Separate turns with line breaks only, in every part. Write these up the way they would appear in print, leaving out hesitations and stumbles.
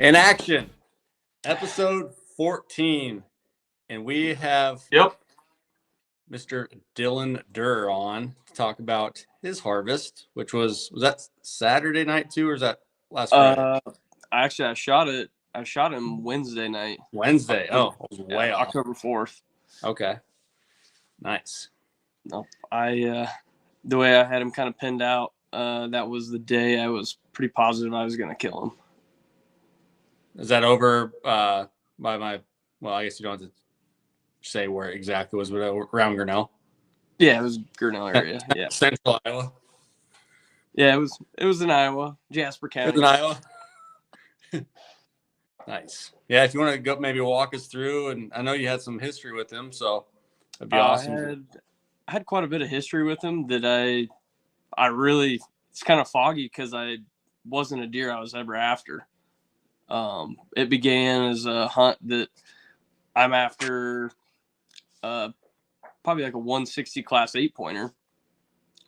In action, episode 14. And we have
Yep.
Mr. Dylan Durr on to talk about his harvest, which was that Saturday night too, or is that last Friday?
Actually, I shot him Wednesday night.
Wednesday. Oh, I was way off.
October 4th.
Okay. Nice.
No, the way I had him kind of pinned out, that was the day I was pretty positive I was going to kill him.
Is that over by my? Well, I guess you don't have to say where exactly it was, but around Grinnell.
Yeah, it was Grinnell area. Yeah,
Central Iowa.
Yeah, it was in Iowa, Jasper County.
It was in Iowa. Nice. Yeah, if you want to go, maybe walk us through, and I know you had some history with him, so that'd be awesome.
I had quite a bit of history with him that I really, it's kind of foggy because I wasn't a deer I was ever after. It began as a hunt that I'm after, probably like a 160 class 8-pointer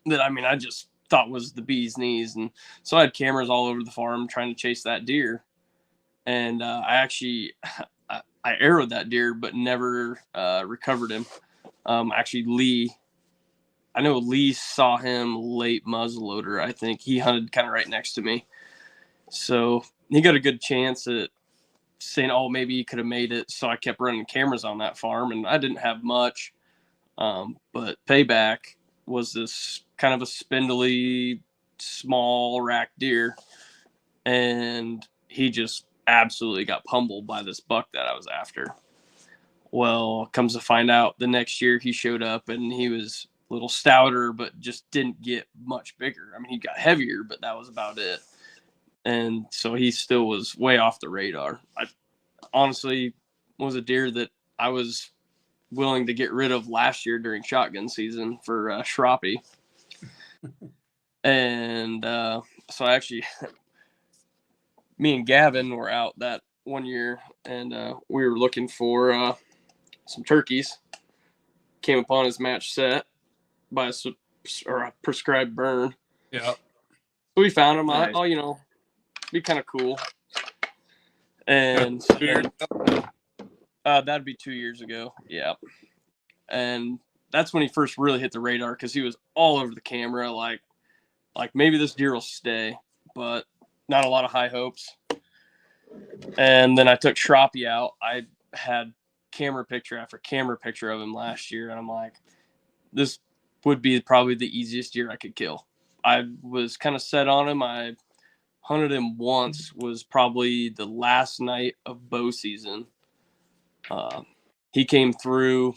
that, I just thought was the bee's knees. And so I had cameras all over the farm trying to chase that deer. And I arrowed that deer, but never recovered him. Actually, I know Lee saw him late muzzleloader. I think he hunted kind of right next to me. So he got a good chance at saying, oh, maybe he could have made it. So I kept running cameras on that farm, and I didn't have much. But Payback was this kind of a spindly, small rack deer. And he just absolutely got pummeled by this buck that I was after. Well, comes to find out the next year he showed up and he was a little stouter, but just didn't get much bigger. He got heavier, but that was about it. And so he still was way off the radar. I honestly was a deer that I was willing to get rid of last year during shotgun season for Schrappy. And so actually, me and Gavin were out that one year, and we were looking for some turkeys. Came upon his match set by a prescribed burn.
Yeah. So
we found him. Nice. Be kind of cool. And that'd be 2 years ago. Yeah. And that's when he first really hit the radar because he was all over the camera, like maybe this deer will stay, but not a lot of high hopes. And then I took Schrappy out. I had camera picture after camera picture of him last year, and I'm like, this would be probably the easiest deer I could kill. I was kind of set on him. I hunted him once, was probably the last night of bow season. He came through,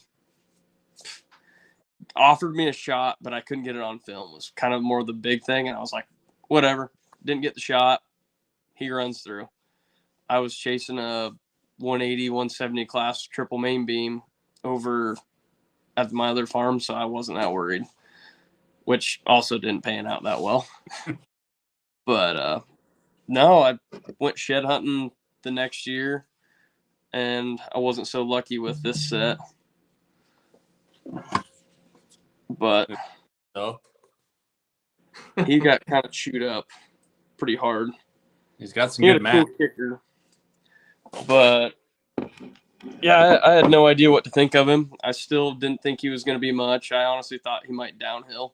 offered me a shot, but I couldn't get it on film. It was kind of more the big thing, and I was like, whatever. Didn't get the shot. He runs through. I was chasing a 180, 170 class triple main beam over at my other farm, so I wasn't that worried, which also didn't pan out that well. But no, I went shed hunting the next year, and I wasn't so lucky with this set. But he got kind of chewed up pretty hard.
He's got some good
cool kicker. But yeah, I had no idea what to think of him. I still didn't think he was going to be much. I honestly thought he might downhill.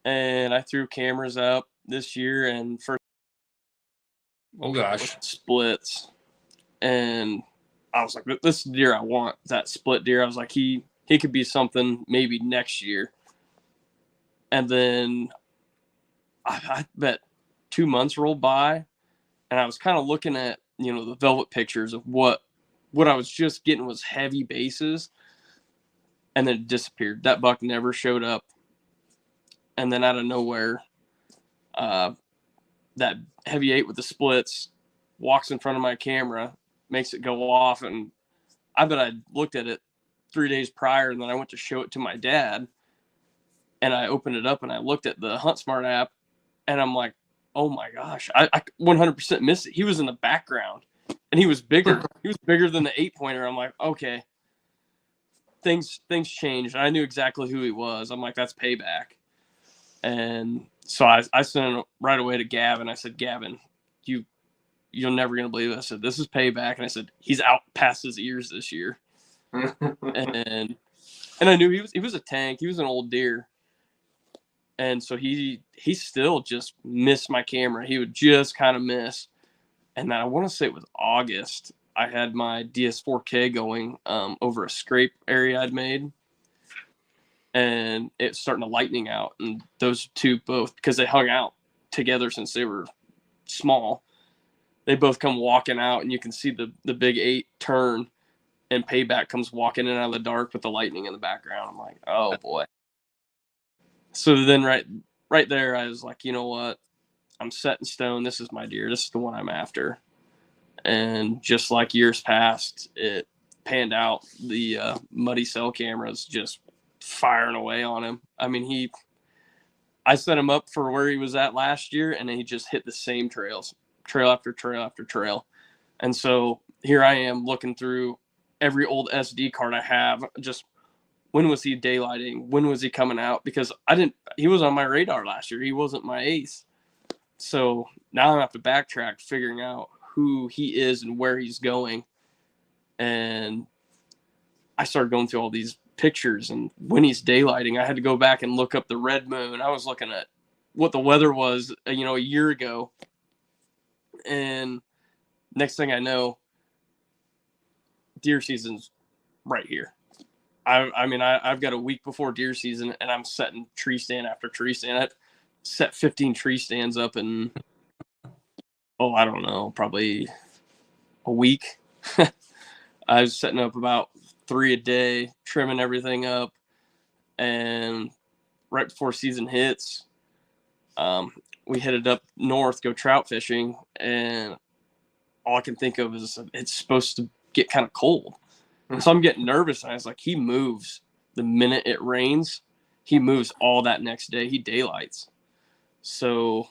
And I threw cameras up this year, and first,
oh gosh,
splits. And I was like, this is the deer I want. That split deer. I was like, he could be something maybe next year. And then I bet 2 months rolled by, and I was kind of looking at, the velvet pictures of what I was just getting was heavy bases, and then it disappeared. That buck never showed up. And then out of nowhere, that heavy 8 with the splits walks in front of my camera, makes it go off, and I bet I looked at it 3 days prior, and then I went to show it to my dad, and I opened it up and I looked at the HuntSmart app, and I'm like, oh my gosh, I 100% missed it. He was in the background, and he was bigger. He was bigger than the 8-pointer. I'm like, okay, things changed. I knew exactly who he was. I'm like, that's Payback. And so I sent it right away to Gavin. I said, Gavin, you you're never going to believe it. I said, this is Payback. And I said, he's out past his ears this year. and I knew he was a tank. He was an old deer. And so he still just missed my camera. He would just kind of miss. And then I want to say it was August. I had my DS4K going over a scrape area I'd made. And it's starting to lightning out. And those two both, because they hung out together since they were small, they both come walking out, and you can see the big 8 turn, and Payback comes walking in out of the dark with the lightning in the background. I'm like, oh boy. So then right there, I was like, you know what? I'm set in stone. This is my deer. This is the one I'm after. And just like years past, it panned out. The muddy cell cameras just firing away on him. I mean, I set him up for where he was at last year, and he just hit the same trails, trail after trail after trail. And so here I am looking through every old SD card I have, just when was he daylighting? When was he coming out? Because he was on my radar last year. He wasn't my ace. So now I have to backtrack figuring out who he is and where he's going. And I started going through all these pictures, and when he's daylighting, I had to go back and look up the red moon. I was looking at what the weather was, a year ago. And next thing I know, deer season's right here. I've got a week before deer season, and I'm setting tree stand after tree stand. I set 15 tree stands up in, I don't know, probably a week. I was setting up about 3 a day, trimming everything up. And right before season hits, we headed up north, go trout fishing. And all I can think of is it's supposed to get kind of cold. And so I'm getting nervous. And I was like, he moves the minute it rains. He moves all that next day. He daylights. So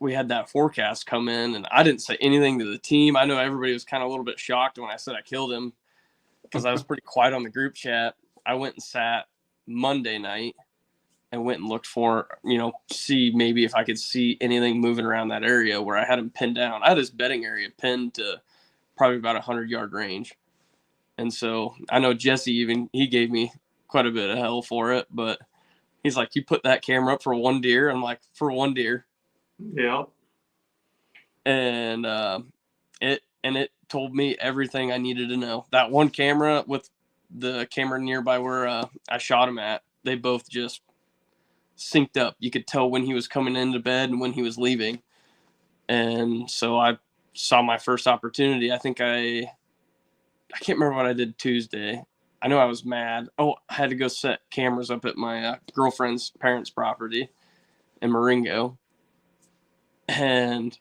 we had that forecast come in, and I didn't say anything to the team. I know everybody was kind of a little bit shocked when I said I killed him, because I was pretty quiet on the group chat. I went and sat Monday night and went and looked for, see maybe if I could see anything moving around that area where I had him pinned down. I had his bedding area pinned to probably about 100-yard range. And so I know Jesse he gave me quite a bit of hell for it, but he's like, you put that camera up for one deer? I'm like, for one deer.
Yeah.
And it told me everything I needed to know. That one camera with the camera nearby where I shot him at, they both just synced up. You could tell when he was coming into bed and when he was leaving. And so I saw my first opportunity. I think I can't remember what I did Tuesday. I know I was mad. I had to go set cameras up at my girlfriend's parents' property in Marengo. And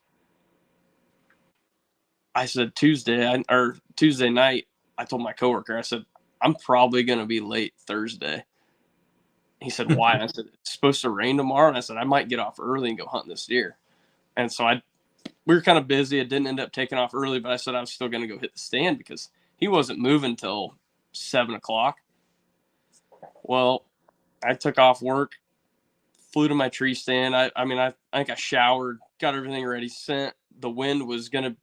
I said Tuesday night, I told my coworker, I said, I'm probably going to be late Thursday. He said, why? I said, it's supposed to rain tomorrow. And I said, I might get off early and go hunt this deer. And so we were kind of busy. I didn't end up taking off early, but I said I was still going to go hit the stand because he wasn't moving till 7 o'clock. Well, I took off work, flew to my tree stand. I think I showered, got everything ready, sent. The wind was going to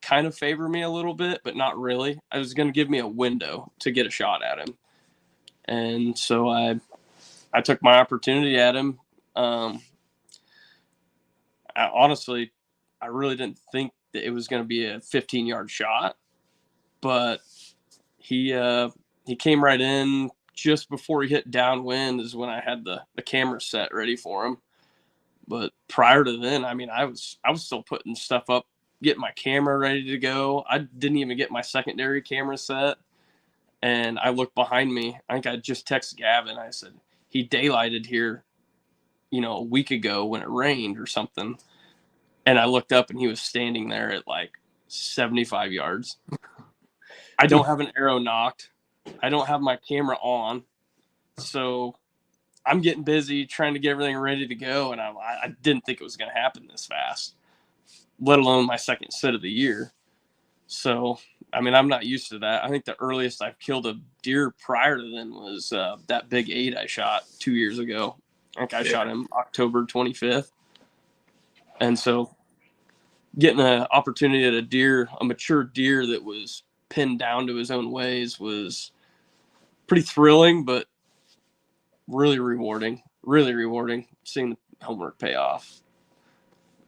kind of favor me a little bit, but not really. I was going to give me a window to get a shot at him. And so I took my opportunity at him. Honestly, I really didn't think that it was going to be a 15-yard shot, but he came right in just before he hit downwind is when I had the camera set ready for him. But prior to then, I was still putting stuff up, getting my camera ready to go. I didn't even get my secondary camera set. And I looked behind me. I think I just texted Gavin. I said, he daylighted here, a week ago when it rained or something. And I looked up and he was standing there at like 75 yards. I don't have an arrow knocked. I don't have my camera on. So I'm getting busy trying to get everything ready to go. And I didn't think it was going to happen this fast, let alone my second sit of the year. So, I'm not used to that. I think the earliest I've killed a deer prior to then was that big 8 I shot 2 years ago. I think I shot him October 25th. And so getting an opportunity at a mature deer that was pinned down to his own ways was pretty thrilling, but really rewarding. Really rewarding seeing the homework pay off.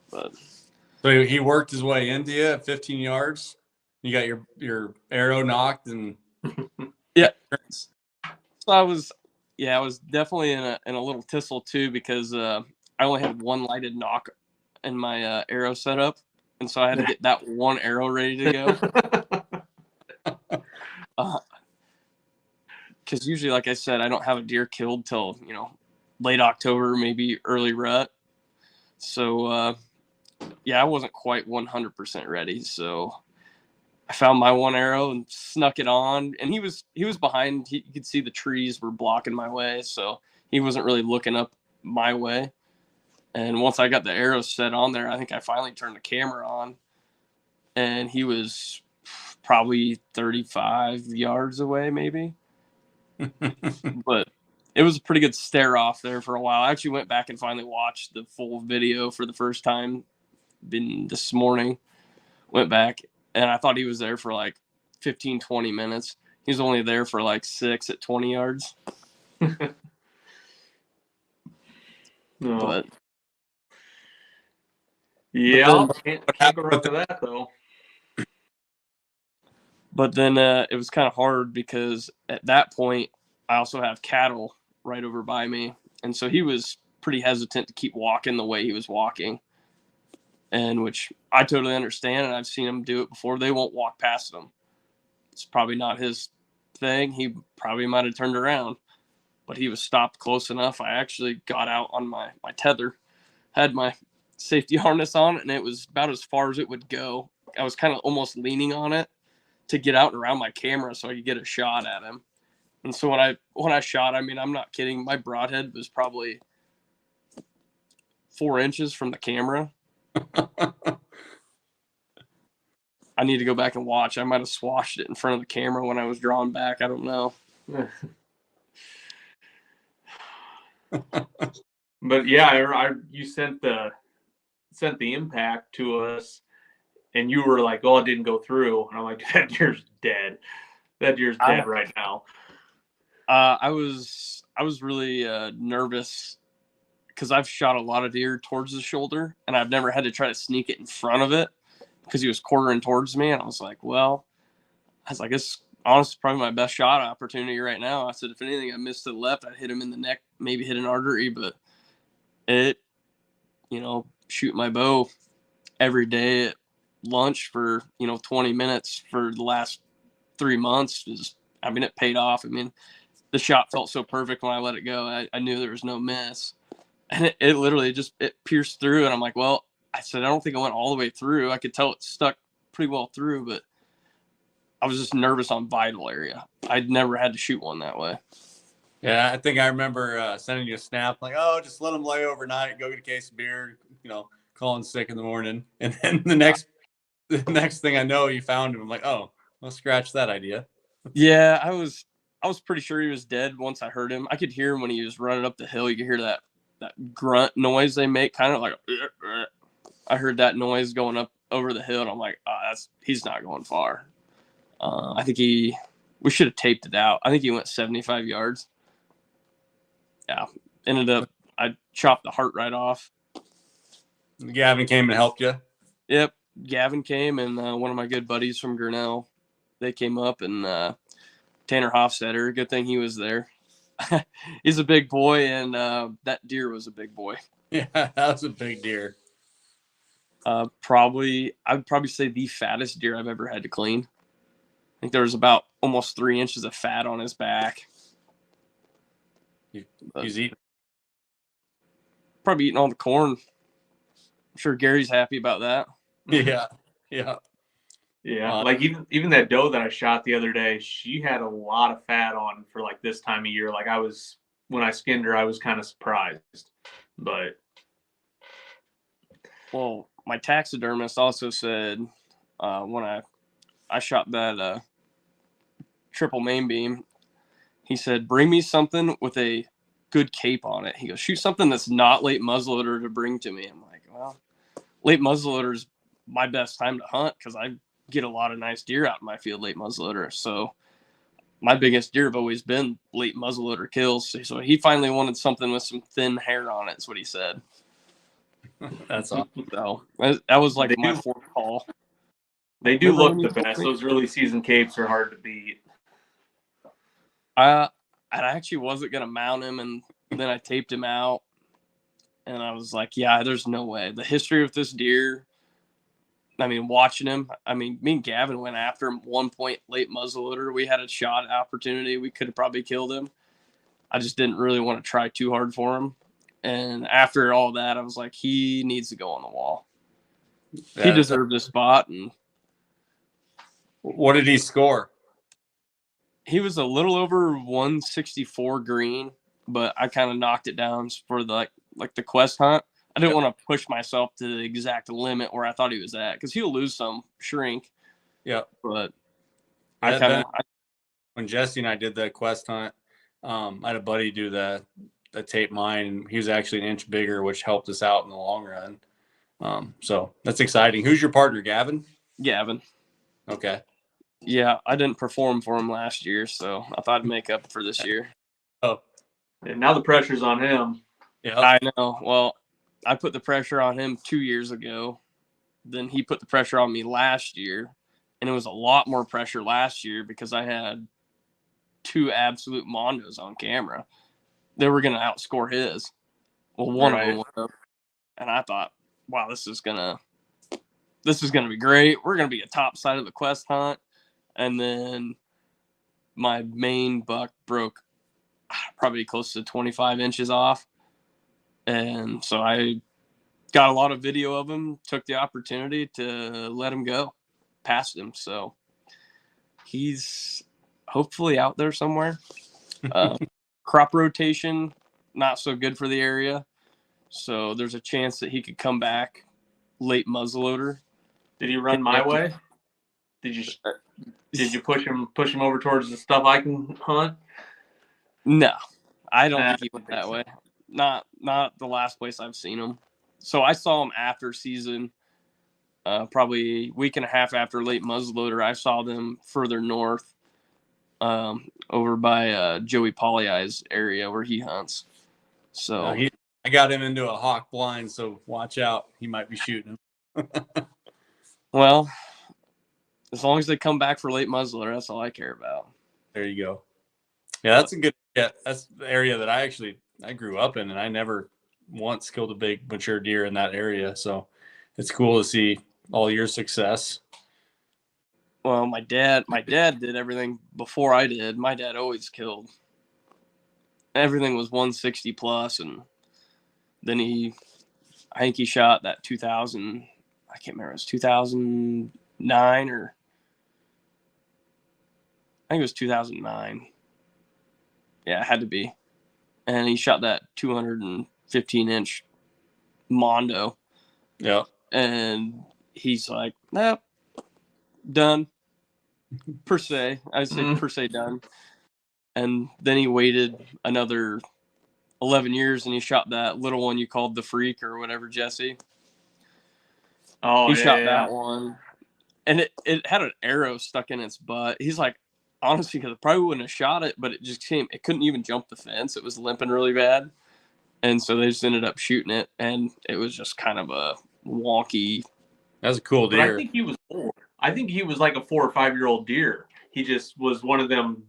But
So he worked his way into you at 15 yards. You got your arrow knocked and
yeah. So I was definitely in a little tussle too, because I only had one lighted knock in my arrow setup, and so I had to get that one arrow ready to go. Because usually, like I said, I don't have a deer killed till late October, maybe early rut. So I wasn't quite 100% ready. So I found my one arrow and snuck it on, and he was behind. You could see the trees were blocking my way, so he wasn't really looking up my way. And once I got the arrow set on there, I think I finally turned the camera on, and he was probably 35 yards away, maybe. But it was a pretty good stare off there for a while. I actually went back and finally watched the full video for the first time this morning. Went back, and I thought he was there for like 15, 20 minutes. He was only there for like 6 at 20 yards.
No.
But
yeah, can't go wrong with that though.
But then it was kind of hard because at that point I also have cattle right over by me, and so he was pretty hesitant to keep walking the way he was walking, and which I totally understand, and I've seen him do it before. They won't walk past them. It's probably not his thing. He probably might have turned around, but he was stopped close enough. I actually got out on my tether, had my safety harness on, and it was about as far as it would go. I was kind of almost leaning on it to get out and around my camera so I could get a shot at him. And so when I shot, I mean, I'm not kidding. My broadhead was probably 4 inches from the camera. I need to go back and watch. I might have swashed it in front of the camera when I was drawing back. I don't know.
But yeah, you sent the impact to us, and you were like, "Oh, it didn't go through," and I'm like, "That deer's dead. That deer's dead right now."
I was really nervous because I've shot a lot of deer towards the shoulder, and I've never had to try to sneak it in front of it because he was quartering towards me, and I was like, it's honestly probably my best shot opportunity right now. I said, if anything, I missed to the left, I'd hit him in the neck, maybe hit an artery, but shoot my bow every day at lunch for 20 minutes for the last 3 months it paid off. I mean, the shot felt so perfect when I let it go. I knew there was no miss, and it literally it pierced through, and I'm like, well, I said, I don't think I went all the way through. I could tell it stuck pretty well through, but I was just nervous on vital area. I'd never had to shoot one that way.
Yeah, I think I remember sending you a snap like, "Oh, just let him lay overnight, go get a case of beer, calling sick in the morning." And then the next thing I know, you found him. I'm like, "Oh, well, scratch that idea."
Yeah, I was pretty sure he was dead once I heard him. I could hear him when he was running up the hill. You could hear that grunt noise they make, kind of like I heard that noise going up over the hill, and I'm like, he's not going far. I think we should have taped it out. I think he went 75 yards. Yeah, ended up, I chopped the heart right off.
Gavin came and helped you?
Yep, Gavin came, and one of my good buddies from Grinnell, they came up, and Tanner Hofstetter, good thing he was there. He's a big boy, and that deer was a big boy.
Yeah, that was a big deer.
I would probably say the fattest deer I've ever had to clean. I think there was about almost 3 inches of fat on his back.
He's eating.
Probably eating all the corn. I'm sure Gary's happy about that.
Yeah.
Like even that doe that I shot the other day, she had a lot of fat on for like this time of year. Like when I skinned her, I was kind of surprised. But
well, my taxidermist also said when I shot that triple main beam, he said, bring me something with a good cape on it. He goes, shoot something that's not late muzzleloader to bring to me. I'm like, well, late muzzleloader's my best time to hunt because I get a lot of nice deer out in my field late muzzleloader. So my biggest deer have always been late muzzleloader kills. So he finally wanted something with some thin hair on it, is what he said.
That's awesome.
So that was like my fourth call.
They do
Remember
look the best. Those early season capes are hard to beat.
I actually wasn't going to mount him, and then I taped him out. And I was like, yeah, there's no way. The history of this deer, I mean, watching him, I mean, me and Gavin went after him 1 point late muzzleloader. We had a shot opportunity. We could have probably killed him. I just didn't really want to try too hard for him. And after all that, I was like, he needs to go on the wall. He deserved a spot. And
what did he score?
he was a little over 164 green, but I kind of knocked it down for the like the quest hunt. I didn't want to push myself to the exact limit where I thought he was at because he'll lose some shrink.
Yeah,
but
when Jesse and I did the quest hunt, I had a buddy do the tape mine, and he was actually an inch bigger, which helped us out in the long run. So that's exciting. Who's your partner, Gavin?
Gavin.
Okay.
Yeah, I didn't perform for him last year, so I thought I'd make up for this year.
Oh,
and now the pressure's on him.
Yeah, I know. Well, I put the pressure on him 2 years ago. Then he put the pressure on me last year, and it was a lot more pressure last year because I had 2 absolute mondos on camera. They were going to outscore his. Well, one of them went up, and I thought, wow, this is gonna be great. We're gonna be a top side of the quest hunt. And then my main buck broke probably close to 25 inches off. And so I got a lot of video of him, took the opportunity to let him go, passed him. So he's hopefully out there somewhere. Crop rotation, not so good for the area. So there's a chance that he could come back late muzzleloader.
Did he run my way? Did you push him over towards the stuff I can hunt?
No, I don't think he went that way. Not the last place I've seen him. So I saw him after season, probably a week and a half after late muzzleloader. I saw them further north, over by Joey Polyeye's area where he hunts. So
I got him into a hawk blind, so watch out. He might be shooting him.
Well, as long as they come back for late muzzleloader, that's all I care about.
There you go. Yeah, that's a good. Yeah, that's the area that I grew up in, and I never once killed a big mature deer in that area. So it's cool to see all your success.
Well, my dad did everything before I did. My dad always killed. Everything was 160 plus, and then I think he shot that 2000. I can't remember. It was 2009 or I think it was 2009. Yeah, it had to be. And he shot that 215-inch Mondo.
Yeah.
And he's like, nope, done. Per se. I would say per se done. And then he waited another 11 years and he shot that little one you called the Freak or whatever, Jesse.
Oh,
he shot that one. And it had an arrow stuck in its butt. He's like, honestly, because I probably wouldn't have shot it, but it couldn't even jump the fence. It was limping really bad. And so they just ended up shooting it. And it was just kind of a wonky.
That's a cool deer.
But I think he was old. I think he was like a 4 or 5 year old deer. He just was one of them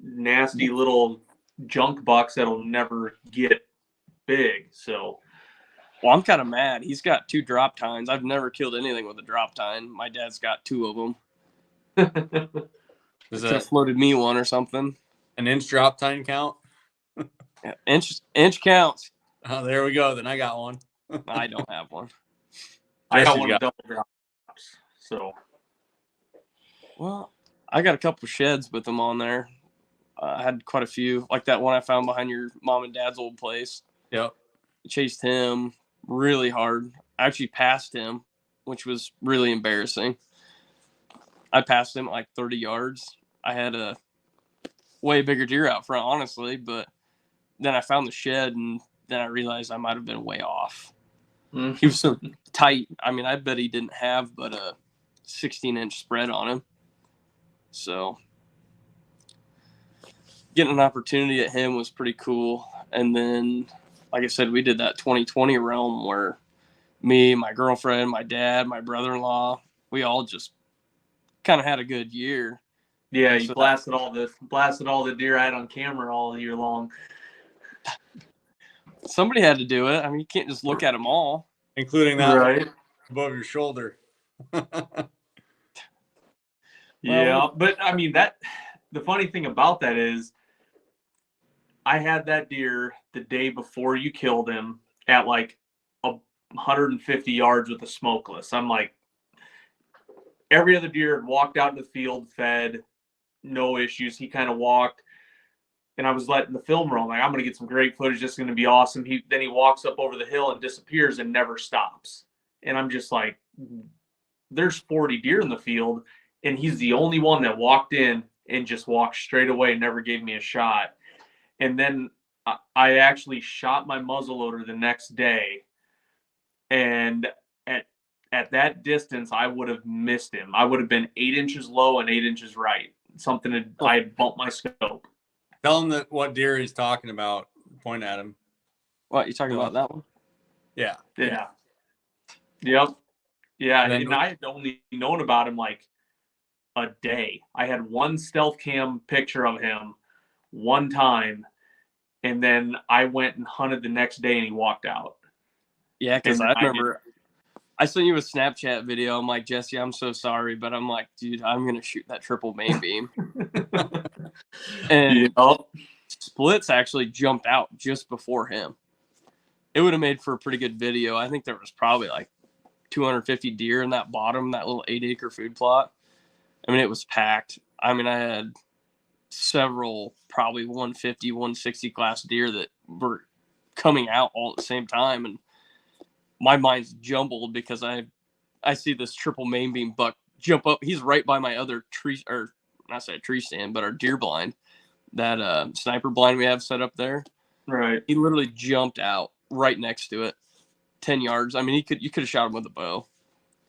nasty little junk bucks that'll never get big. So,
well, I'm kind of mad. He's got 2 drop tines. I've never killed anything with a drop tine. My dad's got 2 of them. Could have floated me one or something.
An inch drop tine count?
Yeah, inch counts.
Oh, there we go. Then I got one.
I don't have one.
I got one double drops. So,
well, I got a couple sheds with them on there. I had quite a few, like that one I found behind your mom and dad's old place.
Yep.
Chased him really hard. I actually passed him, which was really embarrassing. I passed him at like 30 yards. I had a way bigger deer out front, honestly, but then I found the shed and then I realized I might have been way off. He was so tight. I mean, I bet he didn't have but a 16-inch spread on him. So getting an opportunity at him was pretty cool. And then, like I said, we did that 2020 realm where me, my girlfriend, my dad, my brother-in-law, we all just kind of had a good year.
Yeah, you
So
blasted all the deer I had on camera all year long.
Somebody had to do it. I mean, you can't just look at them all.
Including that
Right.
above your shoulder.
Yeah, but I mean the funny thing about that is I had that deer the day before you killed him at like 150 yards with a smokeless. I'm like, every other deer had walked out in the field, fed, no issues. He kind of walked, and I was letting the film roll. I'm like, I'm going to get some great footage. This is going to be awesome. Then he walks up over the hill and disappears and never stops. And I'm just like, there's 40 deer in the field, and he's the only one that walked in and just walked straight away and never gave me a shot. And then I actually shot my muzzleloader the next day, and at that distance, I would have missed him. I would have been 8 inches low and 8 inches right. I had bumped my scope.
Tell him what deer he's talking about. Point at him.
What, you talking about that one?
Yeah.
Yeah. Yep. Yeah.
And
I had only known about him like a day. I had one stealth cam picture of him one time, and then I went and hunted the next day and he walked out.
Yeah, because I remember I sent you a Snapchat video. I'm like, Jesse, I'm so sorry, but I'm like, dude, I'm going to shoot that triple main beam. And Splits actually jumped out just before him. It would have made for a pretty good video. I think there was probably like 250 deer in that little 8-acre food plot. I mean, it was packed. I mean, I had several probably 150, 160 class deer that were coming out all at the same time. And my mind's jumbled because I see this triple main beam buck jump up. He's right by my other tree, or not say a tree stand, but our deer blind, that sniper blind we have set up there.
Right.
He literally jumped out right next to it, 10 yards. I mean, you could have shot him with a bow.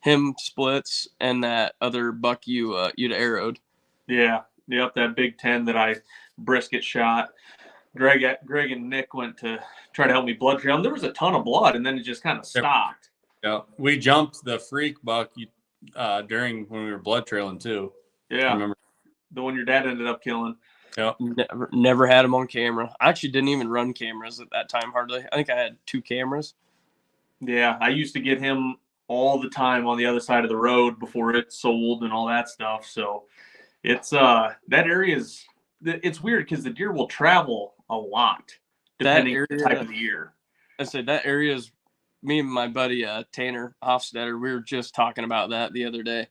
Him, Splits, and that other buck you'd arrowed.
Yeah. Yep. That Big 10 that I brisket shot. Greg and Nick went to try to help me blood trail. And there was a ton of blood, and then it just kind of stopped.
Yeah, we jumped the freak buck during when we were blood trailing too.
Yeah,
I remember
the one your dad ended up killing.
Yeah,
never had him on camera. I actually didn't even run cameras at that time hardly. I think I had 2 cameras.
Yeah, I used to get him all the time on the other side of the road before it sold and all that stuff. So it's that area it's weird because the deer will travel a lot depending on the type of the year.
I said that area is, me and my buddy Tanner Hofstetter, we were just talking about that the other day.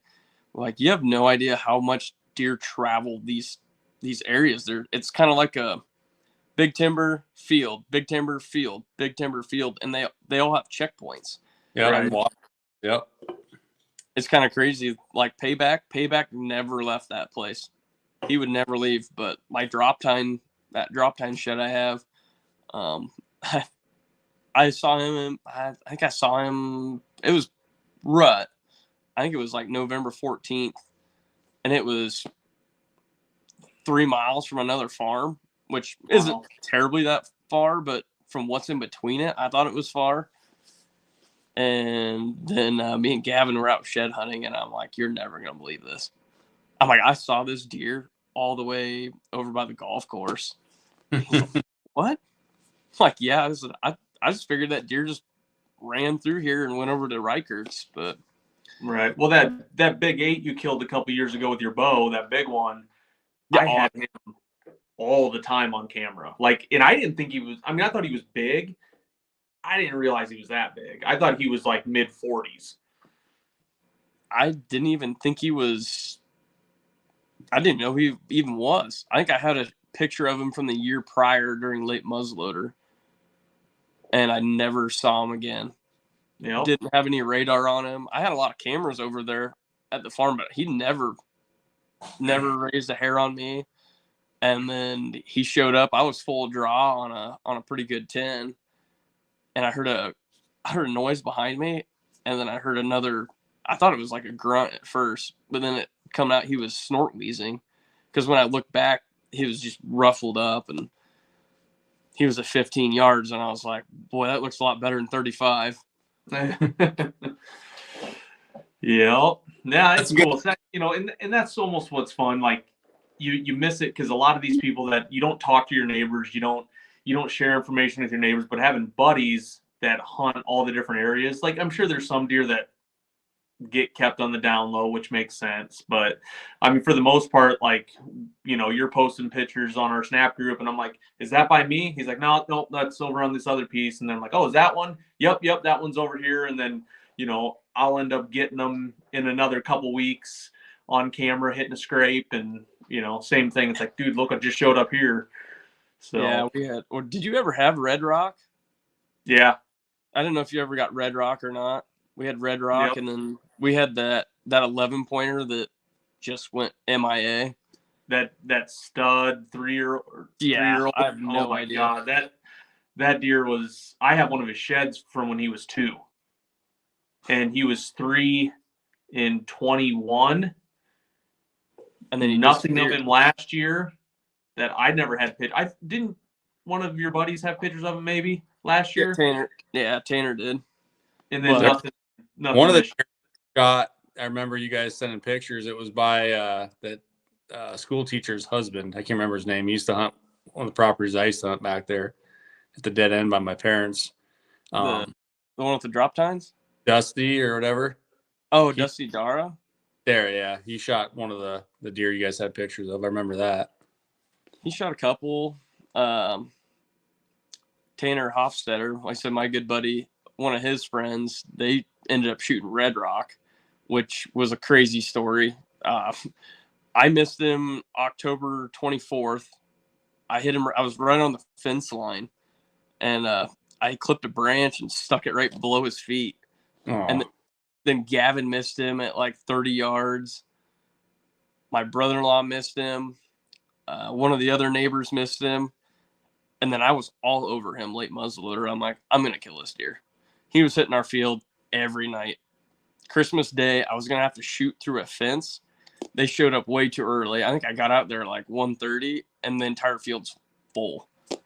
Like, you have no idea how much deer travel these areas. It's kind of like a big timber field, big timber field, big timber field, and they all have checkpoints.
Yeah,
right?
Yep.
It's kind of crazy. Like Payback never left that place. He would never leave. But my that drop tine shed I have, I saw him. I think I saw him. It was rut. I think it was like November 14th, and it was 3 miles from another farm, which isn't terribly that far, but from what's in between it, I thought it was far. And then me and Gavin were out shed hunting, and I'm like, you're never going to believe this. I'm like, I saw this deer all the way over by the golf course. Like, what? I'm like, yeah, I just figured that deer just ran through here and went over to Reichert's, but.
Right. Well, that big 8 you killed a couple years ago with your bow, that big one, yeah, I had him all the time on camera. Like, and I didn't think he was, I mean, I thought he was big. I didn't realize he was that big. I thought he was like mid 40s.
I didn't even think he was, I didn't know he even was. I think I had a picture of him from the year prior during late muzzleloader, and I never saw him again.
Yep.
Didn't have any radar on him. I had a lot of cameras over there at the farm, but he never raised a hair on me. And then he showed up. I was full draw on a pretty good 10, and I heard a noise behind me, and then I heard another. I thought it was like a grunt at first, but then it come out he was snort wheezing, because when I looked back, he was just ruffled up, and he was at 15 yards, and I was like, boy, that looks a lot better than 35.
Yeah, it's
That's good.
cool. It's not, and that's almost what's fun. Like you miss it because a lot of these people that you don't talk to your neighbors, you don't share information with your neighbors, but having buddies that hunt all the different areas. Like I'm sure there's some deer that get kept on the down low, which makes sense. But I mean, for the most part, like, you're posting pictures on our Snap group, and I'm like, is that by me? He's like, no, that's over on this other piece. And then I'm like, oh, is that one? Yep, that one's over here. And then, I'll end up getting them in another couple weeks on camera, hitting a scrape, and same thing. It's like, dude, look, I just showed up here. So
yeah, we had. Or did you ever have Red Rock?
yeah,
I don't know if you ever got Red Rock or not. We had Red Rock,
Yep.
and then we had that 11 pointer that just went MIA.
that stud 3-year-old.
Yeah, I have no
oh my
idea.
God, that deer was. I have one of his sheds from when he was 2, and he was 3 in 21.
And then he
Nothing of
disappeared.
him last year that I never had pictures. I didn't. One of your buddies have pictures of him maybe last year,
Tanner did.
and then
Well,
nothing.
One of the
this year.
shot, I remember you guys sending pictures. It was by that school teacher's husband. I can't remember his name. He used to hunt one of the properties I used to hunt back there at the dead end by my parents.
The one with the drop tines?
Dusty or whatever.
Oh, Dusty Dara?
There, yeah. He shot one of the deer you guys had pictures of. I remember that.
He shot a couple. Tanner Hofstetter, like I said, my good buddy, one of his friends, they ended up shooting Red Rock, which was a crazy story. I missed him October 24th. I hit him. I was right on the fence line, and I clipped a branch and stuck it right below his feet.
Aww.
And then Gavin missed him at like 30 yards. My brother-in-law missed him. One of the other neighbors missed him. And then I was all over him late muzzleloader. I'm like, I'm going to kill this deer. He was hitting our field every night. Christmas Day, I was going to have to shoot through a fence. They showed up way too early. I think I got out there like 1:30, and the entire field's full. I'm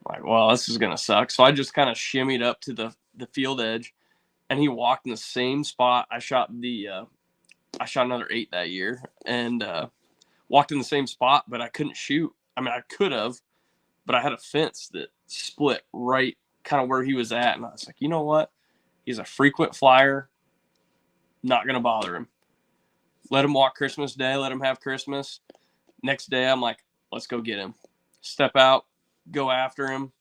like, well, this is going to suck. So I just kind of shimmied up to the field edge, and he walked in the same spot. I shot another 8 that year, and walked in the same spot, but I couldn't shoot. I mean, I could have, but I had a fence that split right kind of where he was at. And I was like, you know what? He's a frequent flyer. Not going to bother him. Let him walk Christmas Day. Let him have Christmas. Next day, I'm like, let's go get him. Step out, go after him.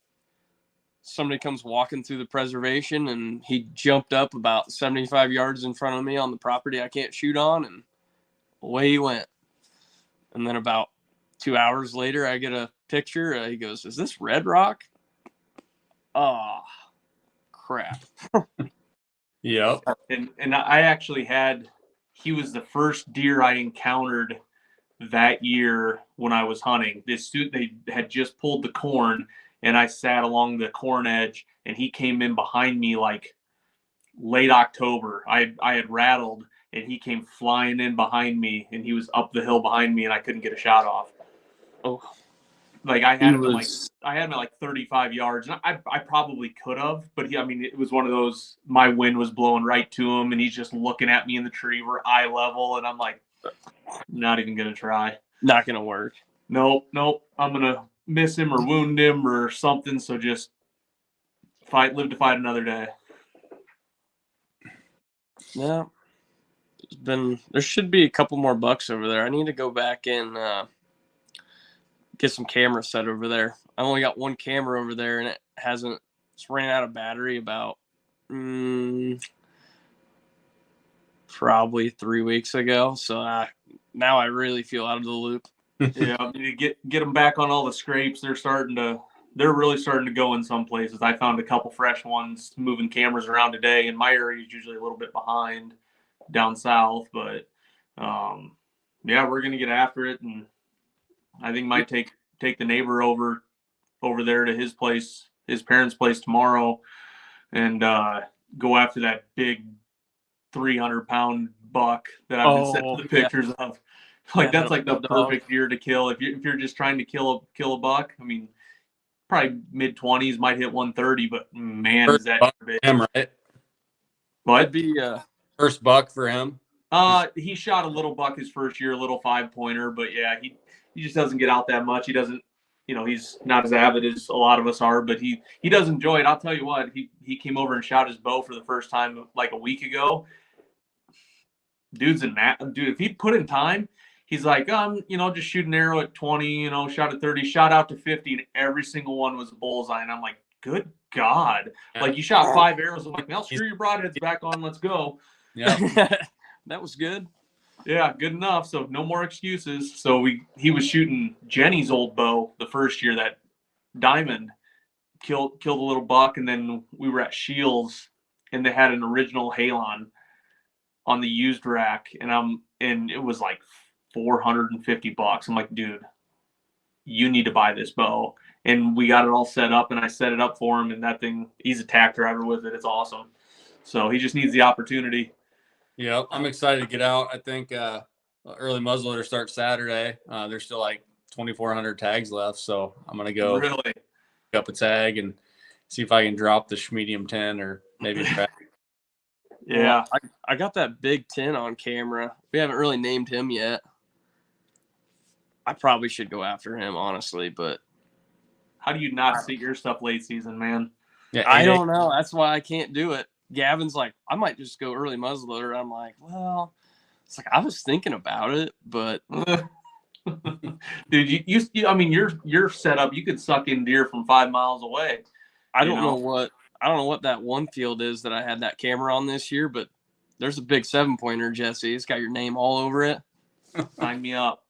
Somebody comes walking through the preservation, and he jumped up about 75 yards in front of me on the property I can't shoot on, and away he went. And then about 2 hours later, I get a picture. He goes, is this Red Rock? Oh, crap.
Yep.
And I actually he was the first deer I encountered that year when I was hunting. They had just pulled the corn, and I sat along the corn edge, and he came in behind me like late October. I had rattled, and he came flying in behind me, and he was up the hill behind me, and I couldn't get a shot off.
Oh,
like I had him at like 35 yards, and I probably could have, but it was one of those. My wind was blowing right to him, and he's just looking at me in the tree. We're eye level, and I'm like, not even gonna try.
Not gonna work.
Nope. I'm gonna miss him or wound him or something. So just live to fight another day.
Yeah. There should be a couple more bucks over there. I need to go back and get some cameras set over there. I only got one camera over there, and it's ran out of battery about probably 3 weeks ago. So now I really feel out of the loop.
Yeah, I mean, to get them back on all the scrapes. They're really starting to go in some places. I found a couple fresh ones moving cameras around today, and my area is usually a little bit behind down south, but yeah, we're gonna get after it, and I think might take the neighbor over there to his place, his parents' place tomorrow, and go after that big 300-pound buck that I've been sending the pictures of. Like that's like the perfect deer to kill if you're just trying to kill a buck. I mean, probably mid-20s, might hit 130, but man, is that big.
Him, right?
What?
It'd be
first buck for him.
He shot a little buck his first year, a little 5-pointer, but yeah, he just doesn't get out that much. He doesn't, he's not as avid as a lot of us are, but he does enjoy it. I'll tell you what, he came over and shot his bow for the first time like a week ago. Dude, if he put in time, he's like, just shoot an arrow at 20, shot at 30, shot out to 50, and every single one was a bullseye. And I'm like, good God. Yeah. Like, you shot 5 arrows. I'm like, now screw your broadheads back on. Let's go.
Yeah. That was good.
Yeah, good enough. So no more excuses. So he was shooting Jenny's old bow the first year. That diamond killed a little buck, and then we were at Shields, and they had an original Halon on the used rack, and it was like $450. I'm like, dude, you need to buy this bow. And we got it all set up, and I set it up for him, and that thing, he's a tack driver with it. It's awesome. So he just needs the opportunity.
Yeah, I'm excited to get out. I think early muzzleloader starts Saturday. There's still like 2,400 tags left, so I'm gonna go
really
pick up a tag and see if I can drop the medium 10 or maybe a track.
Yeah,
I got that big 10 on camera. We haven't really named him yet. I probably should go after him, honestly, but
how do you not see your stuff late season, man?
Yeah, I don't know. That's why I can't do it. Gavin's like, I might just go early muzzleloader. I'm like, well, it's like I was thinking about it, but
dude, you I mean, your setup, you could suck in deer from 5 miles away.
I don't know what that one field is that I had that camera on this year, but there's a big 7-pointer, Jesse. It's got your name all over it.
Sign me up.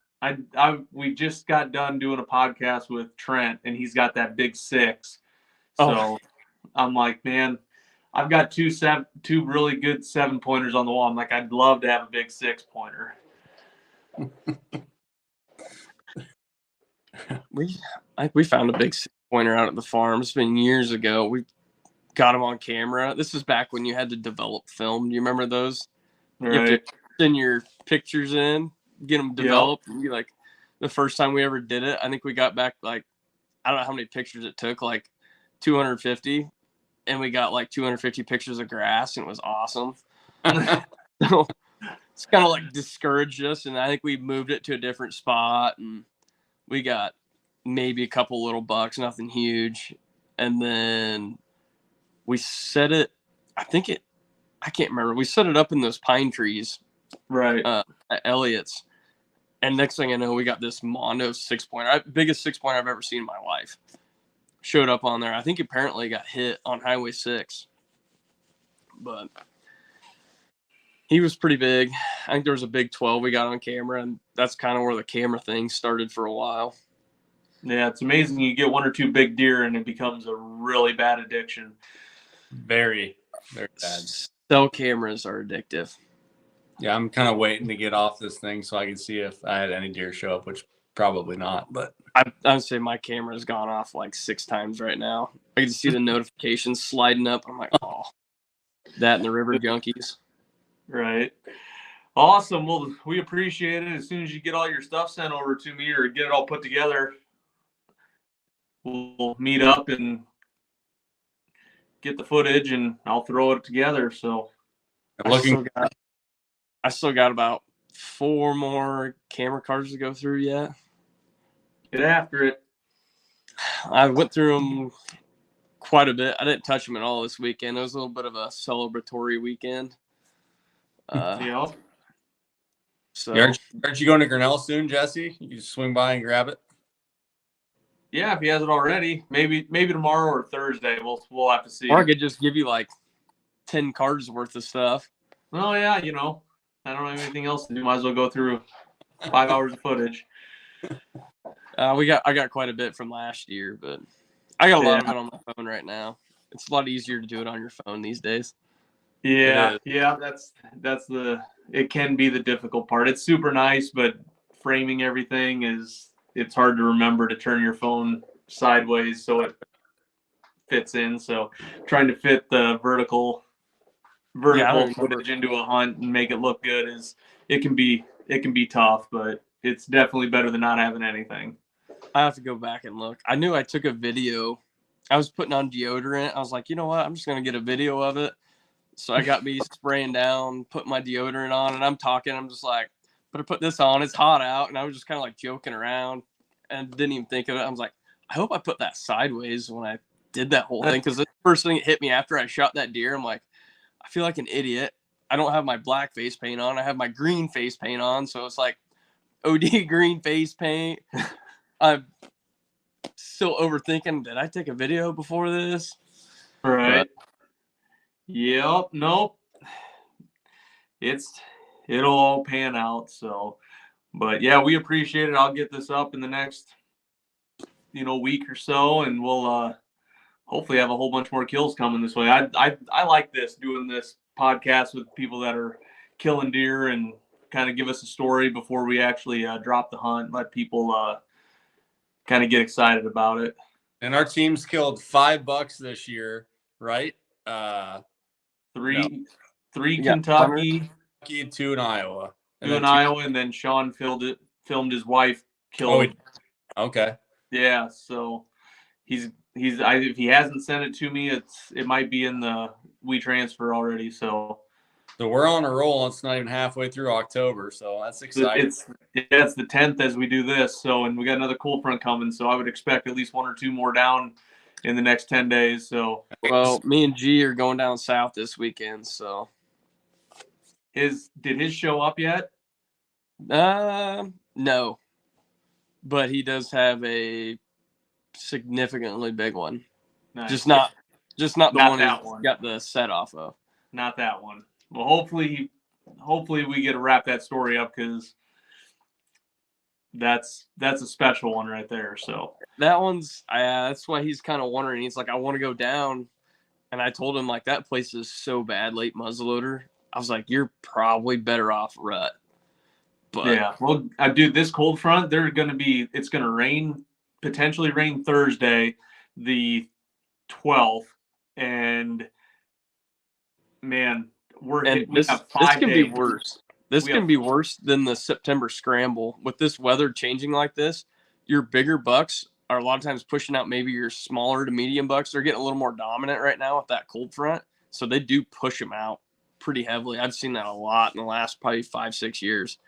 We just got done doing a podcast with Trent, and he's got that big 6. So I'm like, man, I've got two really good 7-pointers on the wall. I'm like, I'd love to have a big 6-pointer.
We found a big 6-pointer out at the farm. It's been years ago. We got him on camera. This is back when you had to develop film. Do you remember those?
Right.
You have to send your pictures in, get them developed. Yep. And be like, the first time we ever did it, I think we got back like, I don't know how many pictures it took, like 250. And we got like 250 pictures of grass, and it was awesome. So it's kind of like discouraged us, and I think we moved it to a different spot, and we got maybe a couple little bucks, nothing huge. And then we set it, I can't remember. We set it up in those pine trees,
right,
at Elliott's. And next thing I know, we got this Mondo 6-pointer, biggest 6-pointer I've ever seen in my life. Showed up on there. I think apparently got hit on Highway 6, but he was pretty big. I think there was a big 12 we got on camera, and that's kind of where the camera thing started for a while.
Yeah, it's amazing. You get 1 or 2 big deer, and it becomes a really bad addiction.
Very, very bad.
Cell cameras are addictive.
Yeah, I'm kind of waiting to get off this thing so I can see if I had any deer show up, which probably not, but
I would say my camera's gone off like 6 times right now. I can see the notifications sliding up. I'm like, oh, that and the river junkies.
Right. Awesome. Well, we appreciate it. As soon as you get all your stuff sent over to me or get it all put together, we'll meet up and get the footage, and I'll throw it together. So
I still got about 4 more camera cards to go through yet.
Get after it.
I went through them quite a bit. I didn't touch them at all this weekend. It was a little bit of a celebratory weekend.
Yeah.
So aren't you going to Grinnell soon, Jesse? You can swing by and grab it.
Yeah, if he has it already, maybe tomorrow or Thursday. We'll have to see.
Or I could just give you like 10 cards worth of stuff.
Oh yeah, I don't have anything else to do. Might as well go through 5 hours of footage.
I got quite a bit from last year, but I got a lot of it on my phone right now. It's a lot easier to do it on your phone these days.
Yeah, it can be the difficult part. It's super nice, but framing everything it's hard to remember to turn your phone sideways so it fits in. So trying to fit the vertical vertical
Yeah,
footage into a hunt and make it look good it can be tough, but it's definitely better than not having anything.
I have to go back and look. I knew I took a video. I was putting on deodorant. I was like, you know what? I'm just gonna get a video of it. So I got me spraying down, putting my deodorant on, and I'm talking. I'm just like, better put this on. It's hot out, and I was just kind of like joking around, and didn't even think of it. I was like, I hope I put that sideways when I did that whole thing, because the first thing that hit me after I shot that deer, I'm like, I feel like an idiot. I don't have my black face paint on. I have my green face paint on, so it's like OD green face paint. I'm still overthinking. Did I take a video before this?
Right. Yep. Nope. It'll all pan out. So, but yeah, we appreciate it. I'll get this up in the next, week or so, and we'll hopefully have a whole bunch more kills coming this way. I like doing this podcast with people that are killing deer and kind of give us a story before we actually drop the hunt. Let people kind of get excited about it.
And our team's killed 5 bucks this year, right?
Three
Yeah,
Kentucky,
2 in Iowa, and
2
then
in Iowa, and then Sean filmed his wife killed.
Okay.
Yeah, so if he hasn't sent it to me, it might be in the WeTransfer already. So
we're on a roll. It's not even halfway through October, so that's exciting.
It's the 10th as we do this. So, and we got another cold front coming. So I would expect at least 1 or 2 more down in the next 10 days. So,
well, me and G are going down south this weekend. So,
did his show up yet?
No, but he does have a significantly big one.
Nice.
Just not the
Not
one
that
he's
one.
got the set off of.
Not that one. Well, hopefully we get to wrap that story up, because that's a special one right there. So
That one's that's why he's kind of wondering. He's like, I want to go down, and I told him like that place is so bad, late muzzleloader. I was like, you're probably better off rut. But
yeah, well, dude, this cold front, it's going to rain, potentially rain Thursday, the 12th, and man,
this
have 5
can
days.
be worse. This can be worse than the September scramble. With this weather changing like this, your bigger bucks are a lot of times pushing out maybe your smaller to medium bucks. They're getting a little more dominant right now with that cold front, so they do push them out pretty heavily. I've seen that a lot in the last probably 5-6 years.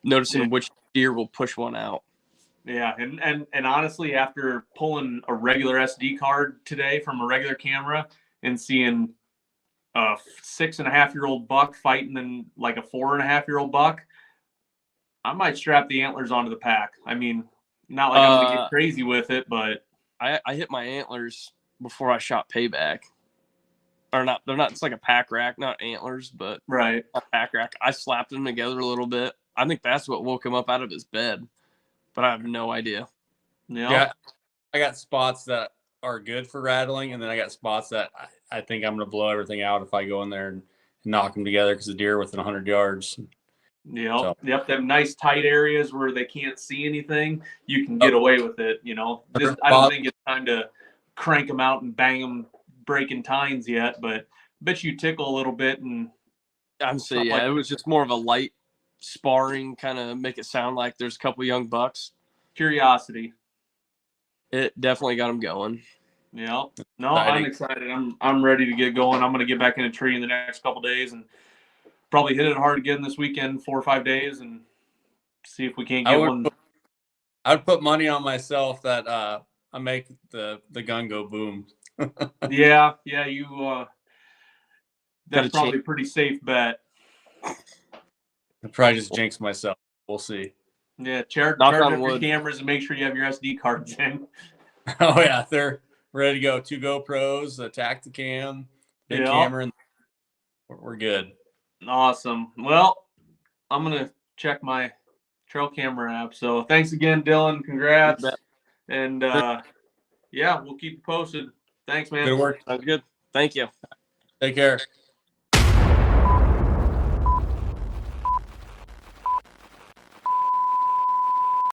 Noticing which deer will push one out.
Yeah, and honestly, after pulling a regular SD card today from a regular camera and seeing a 6.5-year-old buck fighting in like a 4.5-year-old buck, I might strap the antlers onto the pack. I mean, not like I'm gonna get crazy with it, but
I hit my antlers before I shot Payback. Or not, they're not. It's like a pack rack, not antlers, but
right,
a pack rack. I slapped them together a little bit. I think that's what woke him up out of his bed, but I have no idea.
Yeah, I got spots that are good for rattling, and then I got spots that I think I'm going to blow everything out if I go in there and knock them together, because the deer are within 100 yards.
Yep. Them nice tight areas where they can't see anything, you can get away with it. I don't think it's time to crank them out and bang them, breaking tines yet, but I bet you tickle a little bit. And
I'm saying, yeah, it was just more of a light sparring, kind of make it sound like there's a couple young bucks.
Curiosity.
It definitely got them going.
Yeah. No, I'm excited. I'm ready to get going. I'm going to get back in a tree in the next couple days and probably hit it hard again this weekend, 4 or 5 days, and see if we can't get one.
I would put money on myself that I make the gun go boom.
Yeah, you. That's probably a pretty safe bet.
I'll probably just jinx myself. We'll see.
Yeah, charge up your cameras and make sure you have your SD cards in.
Oh yeah, they're ready to go. 2 GoPros, a Tacticam, big camera, and we're good.
Awesome. Well, I'm gonna check my trail camera app. So thanks again, Dylan. Congrats. And yeah, we'll keep you posted. Thanks, man.
Good work.
Sounds good. Thank you.
Take care.